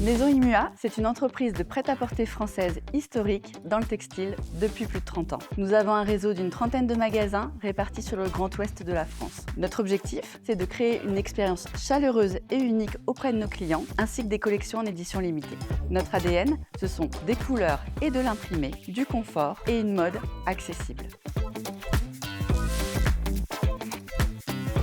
Maison Imua, c'est une entreprise de prêt-à-porter française historique dans le textile depuis plus de 30 ans. Nous avons un réseau d'une trentaine de magasins répartis sur le Grand Ouest de la France. Notre objectif, c'est de créer une expérience chaleureuse et unique auprès de nos clients, ainsi que des collections en édition limitée. Notre ADN, ce sont des couleurs et de l'imprimé, du confort et une mode accessible.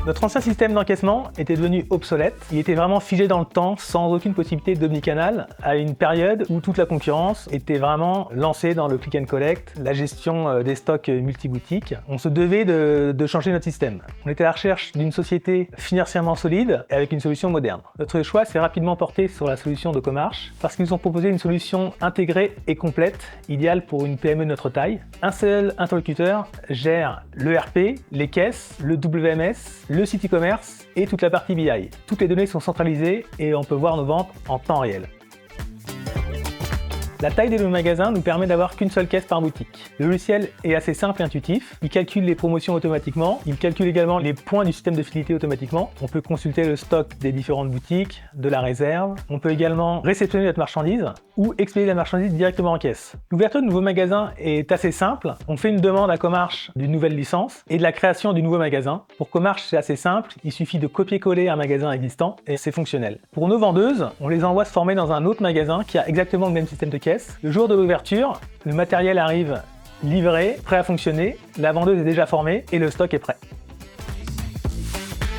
Notre ancien système d'encaissement était devenu obsolète. Il était vraiment figé dans le temps, sans aucune possibilité d'omnicanal, à une période où toute la concurrence était vraiment lancée dans le click and collect, la gestion des stocks multi-boutiques. On se devait de changer notre système. On était à la recherche d'une société financièrement solide et avec une solution moderne. Notre choix s'est rapidement porté sur la solution de Comarch parce qu'ils nous ont proposé une solution intégrée et complète, idéale pour une PME de notre taille. Un seul interlocuteur gère l'ERP, les caisses, le WMS, le site e-commerce et toute la partie BI. Toutes les données sont centralisées et on peut voir nos ventes en temps réel. La taille de nos magasins nous permet d'avoir qu'une seule caisse par boutique. Le logiciel est assez simple et intuitif. Il calcule les promotions automatiquement. Il calcule également les points du système de fidélité automatiquement. On peut consulter le stock des différentes boutiques, de la réserve. On peut également réceptionner notre marchandise ou expédier la marchandise directement en caisse. L'ouverture de nouveaux magasins est assez simple. On fait une demande à Comarch d'une nouvelle licence et de la création du nouveau magasin. Pour Comarch, c'est assez simple. Il suffit de copier-coller un magasin existant et c'est fonctionnel. Pour nos vendeuses, on les envoie se former dans un autre magasin qui a exactement le même système de caisse. Le jour de l'ouverture, le matériel arrive livré, prêt à fonctionner, la vendeuse est déjà formée et le stock est prêt.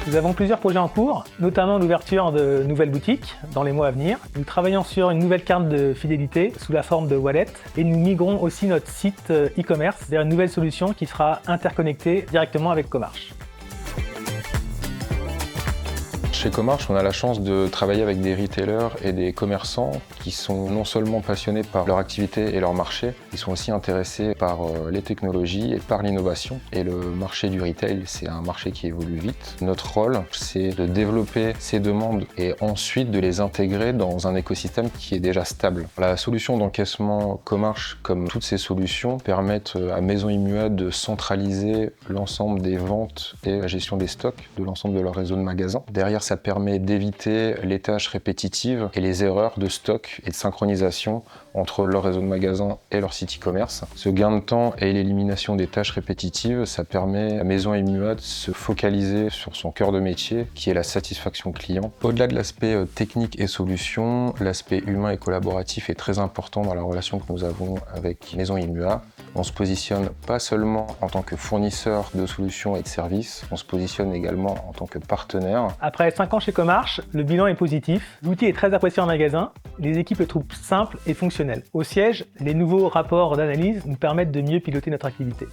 Nous avons plusieurs projets en cours, notamment l'ouverture de nouvelles boutiques dans les mois à venir. Nous travaillons sur une nouvelle carte de fidélité sous la forme de wallet et nous migrons aussi notre site e-commerce vers une nouvelle solution qui sera interconnectée directement avec Comarch. Chez Comarch, on a la chance de travailler avec des retailers et des commerçants qui sont non seulement passionnés par leur activité et leur marché, ils sont aussi intéressés par les technologies et par l'innovation. Et le marché du retail, c'est un marché qui évolue vite. Notre rôle, c'est de développer ces demandes et ensuite de les intégrer dans un écosystème qui est déjà stable. La solution d'encaissement Comarch, comme toutes ces solutions, permettent à Maison Imua de centraliser l'ensemble des ventes et la gestion des stocks de l'ensemble de leur réseau de magasins. Derrière, ça permet d'éviter les tâches répétitives et les erreurs de stock et de synchronisation entre leur réseau de magasins et leur site e-commerce. Ce gain de temps et l'élimination des tâches répétitives, ça permet à Maison Imua de se focaliser sur son cœur de métier, qui est la satisfaction client. Au-delà de l'aspect technique et solution, l'aspect humain et collaboratif est très important dans la relation que nous avons avec Maison Imua. On se positionne pas seulement en tant que fournisseur de solutions et de services, on se positionne également en tant que partenaire. Après 5 ans chez Comarch, le bilan est positif. L'outil est très apprécié en magasin, les équipes le trouvent simple et fonctionnel. Au siège, les nouveaux rapports d'analyse nous permettent de mieux piloter notre activité.